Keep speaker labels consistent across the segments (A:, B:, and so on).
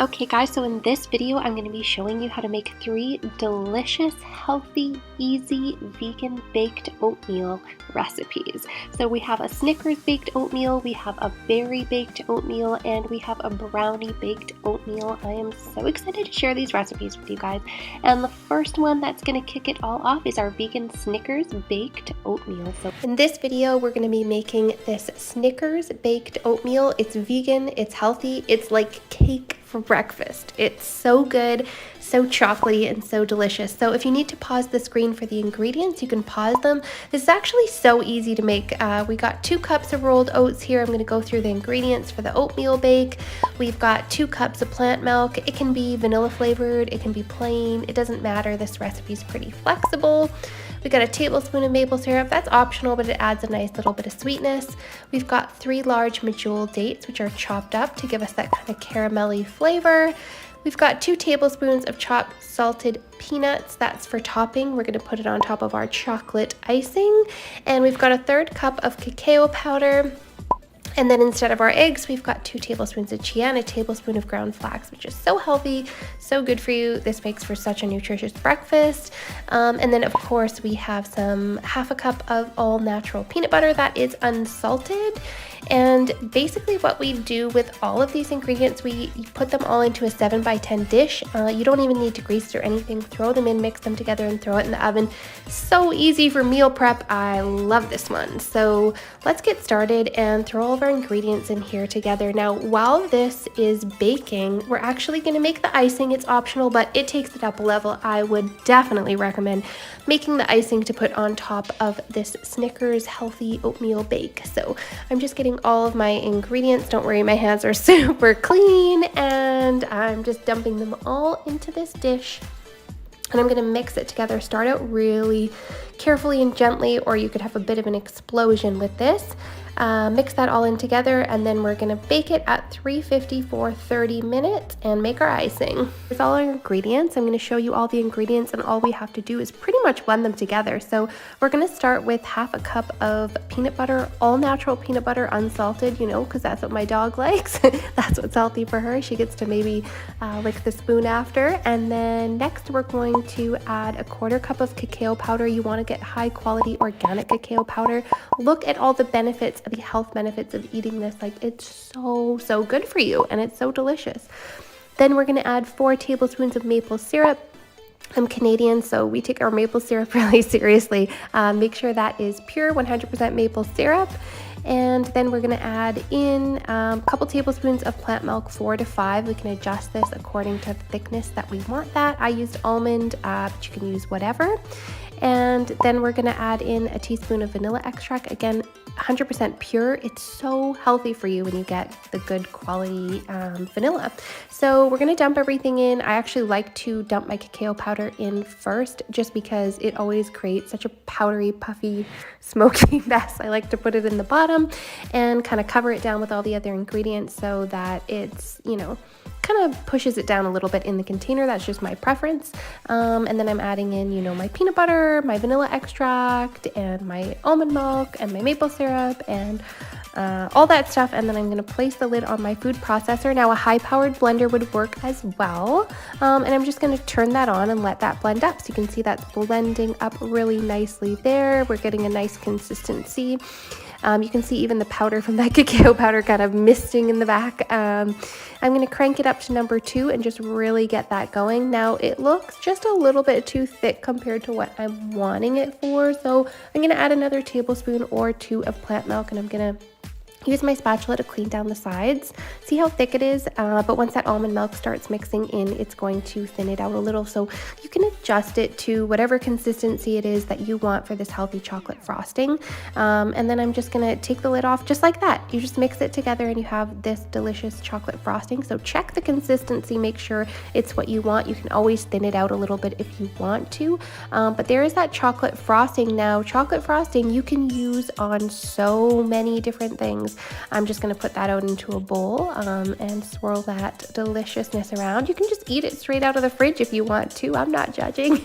A: Okay guys, so in this video I'm going to be showing you how to make 3 delicious, healthy, easy, vegan baked oatmeal recipes. So we have a Snickers baked oatmeal, we have a berry baked oatmeal, and we have a brownie baked oatmeal. I am so excited to share these recipes with you guys. And the first one that's going to kick it all off is our vegan Snickers baked oatmeal. So in this video we're going to be making this Snickers baked oatmeal. It's vegan, it's healthy, it's like cake for breakfast. It's so good, so chocolatey, and so delicious. So if you need to pause the screen for the ingredients, you can pause them. This is actually so easy to make. We got 2 cups of rolled oats here. I'm going to go through the ingredients for the oatmeal bake. We've got 2 cups of plant milk. It can be vanilla flavored, it can be plain, it doesn't matter. This recipe is pretty flexible. We got a tablespoon of maple syrup. That's optional, but it adds a nice little bit of sweetness. We've got 3 large medjool dates, which are chopped up to give us that kind of caramelly flavor. We've got 2 tablespoons of chopped salted peanuts. That's for topping. We're going to put it on top of our chocolate icing. And we've got a 1/3 cup of cacao powder. And then instead of our eggs, we've got 2 tablespoons of chia and a tablespoon of ground flax, which is so healthy, so good for you. This makes for such a nutritious breakfast. And then of course we have some 1/2 cup of all natural peanut butter that is unsalted. And basically what we do with all of these ingredients, we put them all into a 7x10 dish. You don't even need to grease or anything. Throw them in, mix them together, and throw it in the oven. So easy for meal prep. I love this one. So let's get started and throw all of our ingredients in here together. Now, while this is baking, we're actually going to make the icing. It's optional, but it takes it up a level. I would definitely recommend making the icing to put on top of this Snickers healthy oatmeal bake. So I'm just getting all of my ingredients. Don't worry, my hands are super clean, and I'm just dumping them all into this dish. And I'm going to mix it together. Start out really carefully and gently, or you could have a bit of an explosion with this. Mix that all in together, and then we're going to bake it at 350 for 30 minutes and make our icing. Here's all our ingredients. I'm going to show you all the ingredients, and all we have to do is pretty much blend them together. So we're going to start with 1/2 cup of peanut butter, all natural peanut butter, unsalted, you know, because that's what my dog likes. That's what's healthy for her. She gets to maybe lick the spoon after. And then next we're going to add a 1/4 cup of cacao powder. You want to get high quality organic cacao powder. Look at all the benefits, the health benefits of eating this. Like, it's so good for you, and it's so delicious. Then we're going to add 4 tablespoons of maple syrup. I'm Canadian, so we take our maple syrup really seriously. Make sure that is pure 100% maple syrup. And then we're going to add in a couple tablespoons of plant milk, 4 to 5. We can adjust this according to the thickness that we want that. I used almond, but you can use whatever. And then we're going to add in a teaspoon of vanilla extract. Again, 100% pure. It's so healthy for you when you get the good quality vanilla. So we're going to dump everything in. I actually like to dump my cacao powder in first, just because it always creates such a powdery, puffy, smoky mess. I like to put it in the bottom and kind of cover it down with all the other ingredients so that it's, you know, kind of pushes it down a little bit in the container. That's just my preference. And then I'm adding in, you know, my peanut butter, my vanilla extract, and my almond milk, and my maple syrup, and all that stuff. And then I'm going to place the lid on my food processor. Now, a high-powered blender would work as well. And I'm just going to turn that on and let that blend up. So you can see that's blending up really nicely there. We're getting a nice consistency. You can see even the powder from that cacao powder kind of misting in the back. I'm going to crank it up to number 2 and just really get that going. Now, it looks just a little bit too thick compared to what I'm wanting it for. So I'm going to add another tablespoon or 2 of plant milk, and I'm going to use my spatula to clean down the sides. See how thick it is? But once that almond milk starts mixing in, it's going to thin it out a little. So you can adjust it to whatever consistency it is that you want for this healthy chocolate frosting. And then I'm just going to take the lid off just like that. You just mix it together and you have this delicious chocolate frosting. So check the consistency, make sure it's what you want. You can always thin it out a little bit if you want to. But there is that chocolate frosting. Now, chocolate frosting you can use on so many different things. I'm just going to put that out into a bowl and swirl that deliciousness around. You can just eat it straight out of the fridge if you want to. I'm not judging.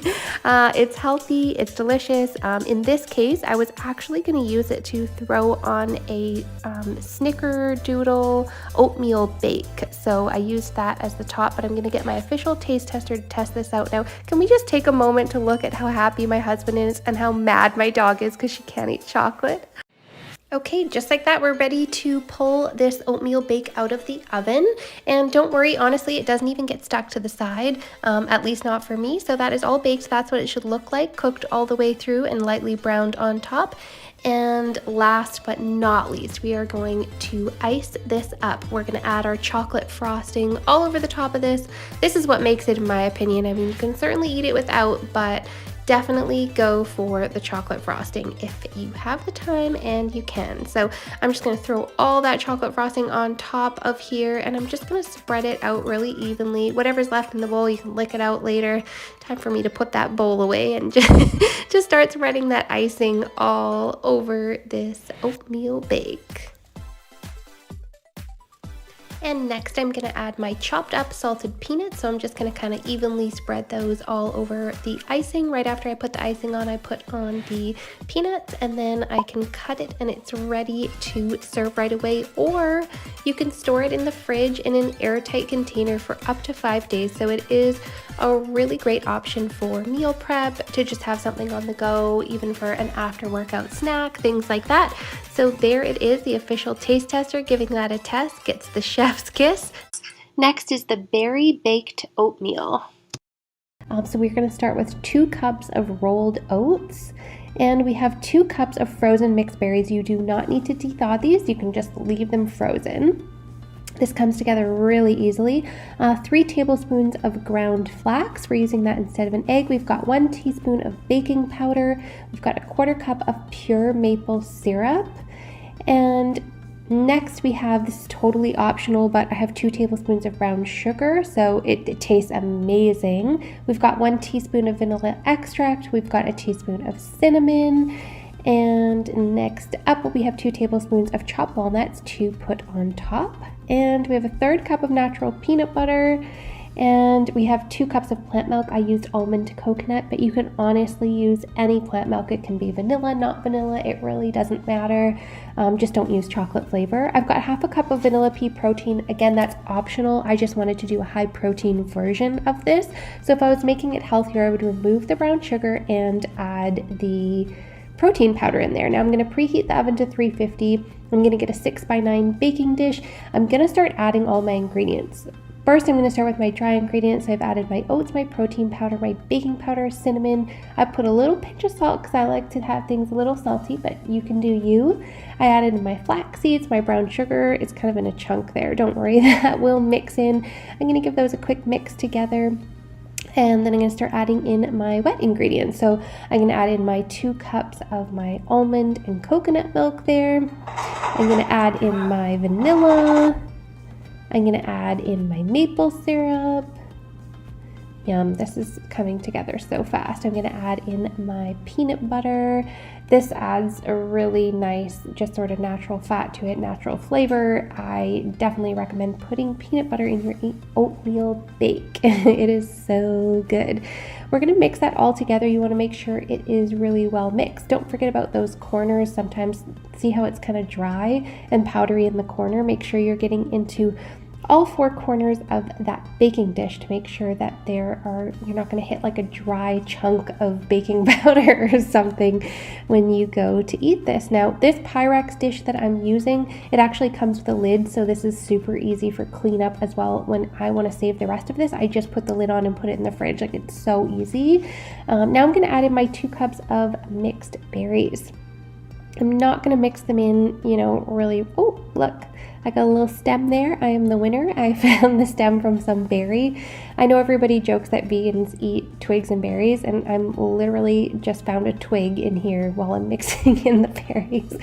A: It's healthy, it's delicious. In this case, I was actually going to use it to throw on a snickerdoodle oatmeal bake. So I used that as the top, but I'm going to get my official taste tester to test this out now. Can we just take a moment to look at how happy my husband is and how mad my dog is because she can't eat chocolate? Okay, just like that, we're ready to pull this oatmeal bake out of the oven. And don't worry, honestly, it doesn't even get stuck to the side, at least not for me. So that is all baked. That's what it should look like, cooked all the way through and lightly browned on top. And last but not least, we are going to ice this up. We're going to add our chocolate frosting all over the top of this. This is what makes it, in my opinion. I mean, you can certainly eat it without, but definitely go for the chocolate frosting if you have the time and you can. So I'm just going to throw all that chocolate frosting on top of here, and I'm just going to spread it out really evenly. Whatever's left in the bowl, you can lick it out later. Time for me to put that bowl away and just start spreading that icing all over this oatmeal bake. And next I'm going to add my chopped up salted peanuts. So I'm just going to kind of evenly spread those all over the icing. Right after I put the icing on, I put on the peanuts, and then I can cut it and it's ready to serve right away. Or you can store it in the fridge in an airtight container for up to 5 days. So it is a really great option for meal prep, to just have something on the go, even for an after workout snack, things like that. So there it is, the official taste tester giving that a test, gets the chef's kiss. Next is the berry baked oatmeal. So we're going to start with 2 cups of rolled oats, and we have 2 cups of frozen mixed berries. You do not need to de-thaw these, you can just leave them frozen. This comes together really easily. 3 tablespoons of ground flax. We're using that instead of an egg. We've got 1 teaspoon of baking powder. We've got a 1/4 cup of pure maple syrup. And next we have, this is totally optional, but I have 2 tablespoons of brown sugar, so it tastes amazing. We've got 1 teaspoon of vanilla extract. We've got a teaspoon of cinnamon. And next up, we have 2 tablespoons of chopped walnuts to put on top. And we have a 1/3 cup of natural peanut butter. And we have 2 cups of plant milk. I used almond to coconut, but you can honestly use any plant milk. It can be vanilla, not vanilla. It really doesn't matter. Just don't use chocolate flavor. I've got 1/2 cup of vanilla pea protein. Again, that's optional. I just wanted to do a high protein version of this. So if I was making it healthier, I would remove the brown sugar and add the protein powder in there. Now I'm going to preheat the oven to 350. I'm going to get a 6x9 baking dish. I'm going to start adding all my ingredients. First, I'm going to start with my dry ingredients. I've added my oats, my protein powder, my baking powder, cinnamon. I put a little pinch of salt because I like to have things a little salty, but you can do you. I added my flax seeds, my brown sugar. It's kind of in a chunk there. Don't worry, that will mix in. I'm going to give those a quick mix together. And then I'm going to start adding in my wet ingredients. So I'm going to add in my 2 cups of my almond and coconut milk there. I'm going to add in my vanilla. I'm going to add in my maple syrup. Yum, this is coming together so fast. I'm going to add in my peanut butter. This adds a really nice, just sort of natural fat to it, natural flavor. I definitely recommend putting peanut butter in your oatmeal bake. It is so good. We're going to mix that all together. You want to make sure it is really well mixed. Don't forget about those corners. Sometimes see how it's kind of dry and powdery in the corner. Make sure you're getting into all 4 corners of that baking dish to make sure that you're not going to hit like a dry chunk of baking powder or something when you go to eat this. Now, this Pyrex dish that I'm using, it actually comes with a lid, so this is super easy for cleanup as well. When I want to save the rest of this, I just put the lid on and put it in the fridge. Like, it's so easy. Now I'm going to add in my 2 cups of mixed berries. I'm not going to mix them in, really. Oh, look. I got a little stem there. I am the winner. I found the stem from some berry. I know everybody jokes that vegans eat twigs and berries, and I'm literally just found a twig in here while I'm mixing in the berries.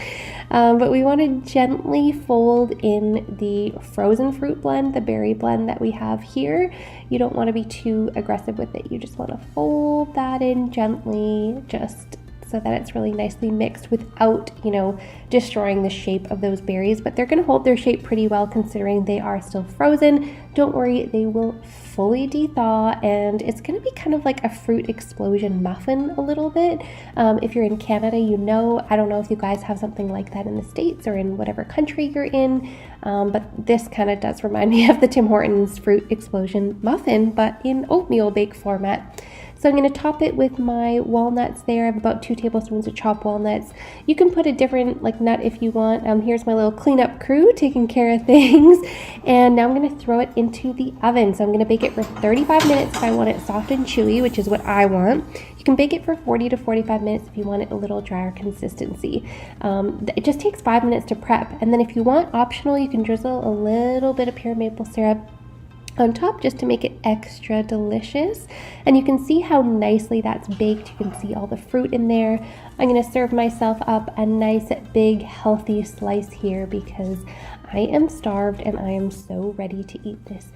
A: But we want to gently fold in the frozen fruit blend, the berry blend that we have here. You don't want to be too aggressive with it. You just want to fold that in gently, just so that it's really nicely mixed without, you know, destroying the shape of those berries. But they're going to hold their shape pretty well considering they are still frozen. Don't worry, they will fully de-thaw, and it's going to be kind of like a fruit explosion muffin a little bit. If you're in Canada, you know, I don't know if you guys have something like that in the States or in whatever country you're in, but this kind of does remind me of the Tim Hortons fruit explosion muffin, but in oatmeal bake format. So I'm going to top it with my walnuts there. I have about 2 tablespoons of chopped walnuts. You can put a different like nut if you want. Here's my little cleanup crew taking care of things. And now I'm going to throw it into the oven. So I'm going to bake it for 35 minutes if I want it soft and chewy, which is what I want. You can bake it for 40 to 45 minutes if you want it a little drier consistency. It just takes 5 minutes to prep. And then if you want optional, you can drizzle a little bit of pure maple syrup on top just to make it extra delicious. And you can see how nicely that's baked. You can see all the fruit in there. I'm going to serve myself up a nice big healthy slice here because I am starved and I am so ready to eat this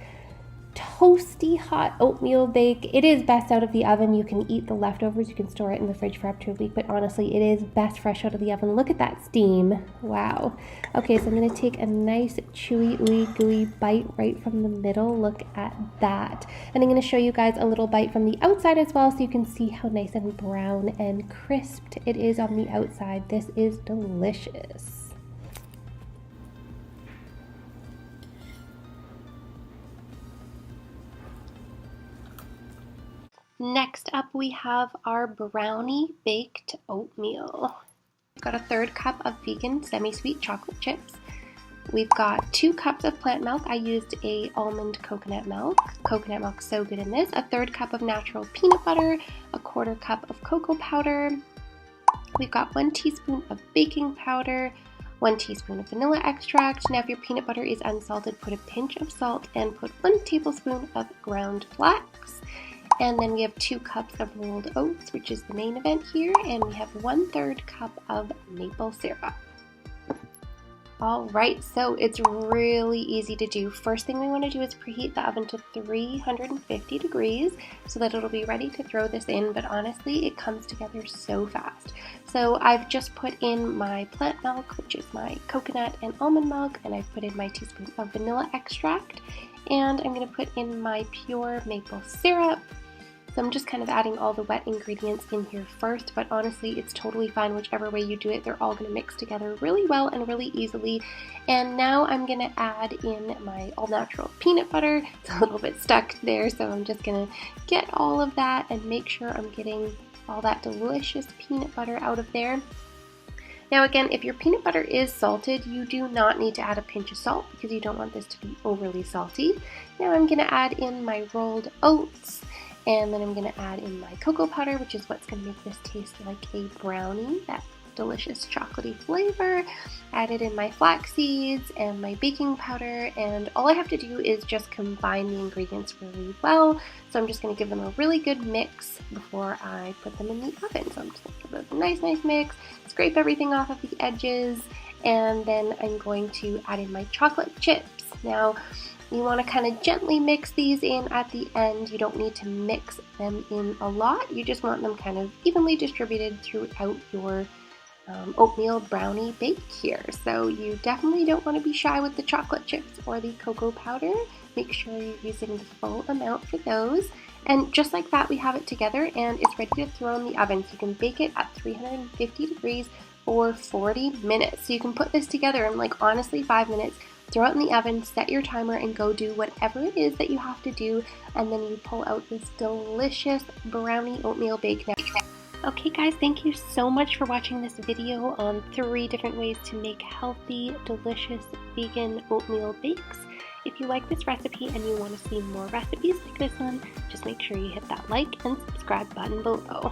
A: toasty hot oatmeal bake. It is best out of the oven. You can eat the leftovers. You can store it in the fridge for up to a week, but honestly it is best fresh out of the oven. Look at that steam. Wow. Okay, so I'm going to take a nice chewy ooey gooey bite right from the middle. Look at that. And I'm going to show you guys a little bite from the outside as well so you can see how nice and brown and crisped it is on the outside. This is delicious. Next up, we have our brownie baked oatmeal. We've got a 1/3 cup of vegan semi-sweet chocolate chips. We've got 2 cups of plant milk. I used a almond coconut milk. Coconut milk's so good in this. A 1/3 cup of natural peanut butter, a 1/4 cup of cocoa powder. We've got 1 teaspoon of baking powder, 1 teaspoon of vanilla extract. Now if your peanut butter is unsalted, put a pinch of salt and put 1 tablespoon of ground flax. And then we have 2 cups of rolled oats, which is the main event here, and we have 1/3 cup of maple syrup. All right, so it's really easy to do. First thing we want to do is preheat the oven to 350 degrees so that it'll be ready to throw this in, but honestly, it comes together so fast. So I've just put in my plant milk, which is my coconut and almond milk, and I've put in my teaspoon of vanilla extract, and I'm going to put in my pure maple syrup. So I'm just kind of adding all the wet ingredients in here first, but honestly, it's totally fine whichever way you do it. They're all going to mix together really well and really easily. And now I'm going to add in my all-natural peanut butter. It's a little bit stuck there, so I'm just going to get all of that and make sure I'm getting all that delicious peanut butter out of there. Now again, if your peanut butter is salted, you do not need to add a pinch of salt because you don't want this to be overly salty. Now I'm going to add in my rolled oats. And then I'm going to add in my cocoa powder, which is what's going to make this taste like a brownie, that delicious chocolatey flavor. Added in my flax seeds and my baking powder, and all I have to do is just combine the ingredients really well. So I'm just going to give them a really good mix before I put them in the oven. So I'm just going to give it a nice mix, scrape everything off of the edges, and then I'm going to add in my chocolate chips. Now, you want to kind of gently mix these in at the end. You don't need to mix them in a lot. You just want them kind of evenly distributed throughout your oatmeal brownie bake here. So you definitely don't want to be shy with the chocolate chips or the cocoa powder. Make sure you're using the full amount for those. And just like that, we have it together and it's ready to throw in the oven. So you can bake it at 350 degrees for 40 minutes. So you can put this together in like honestly 5 minutes. Throw it in the oven, set your timer, and go do whatever it is that you have to do, and then you pull out this delicious brownie oatmeal bake. Okay guys, thank you so much for watching this video on 3 different ways to make healthy, delicious vegan oatmeal bakes. If you like this recipe and you want to see more recipes like this one, just make sure you hit that like and subscribe button below.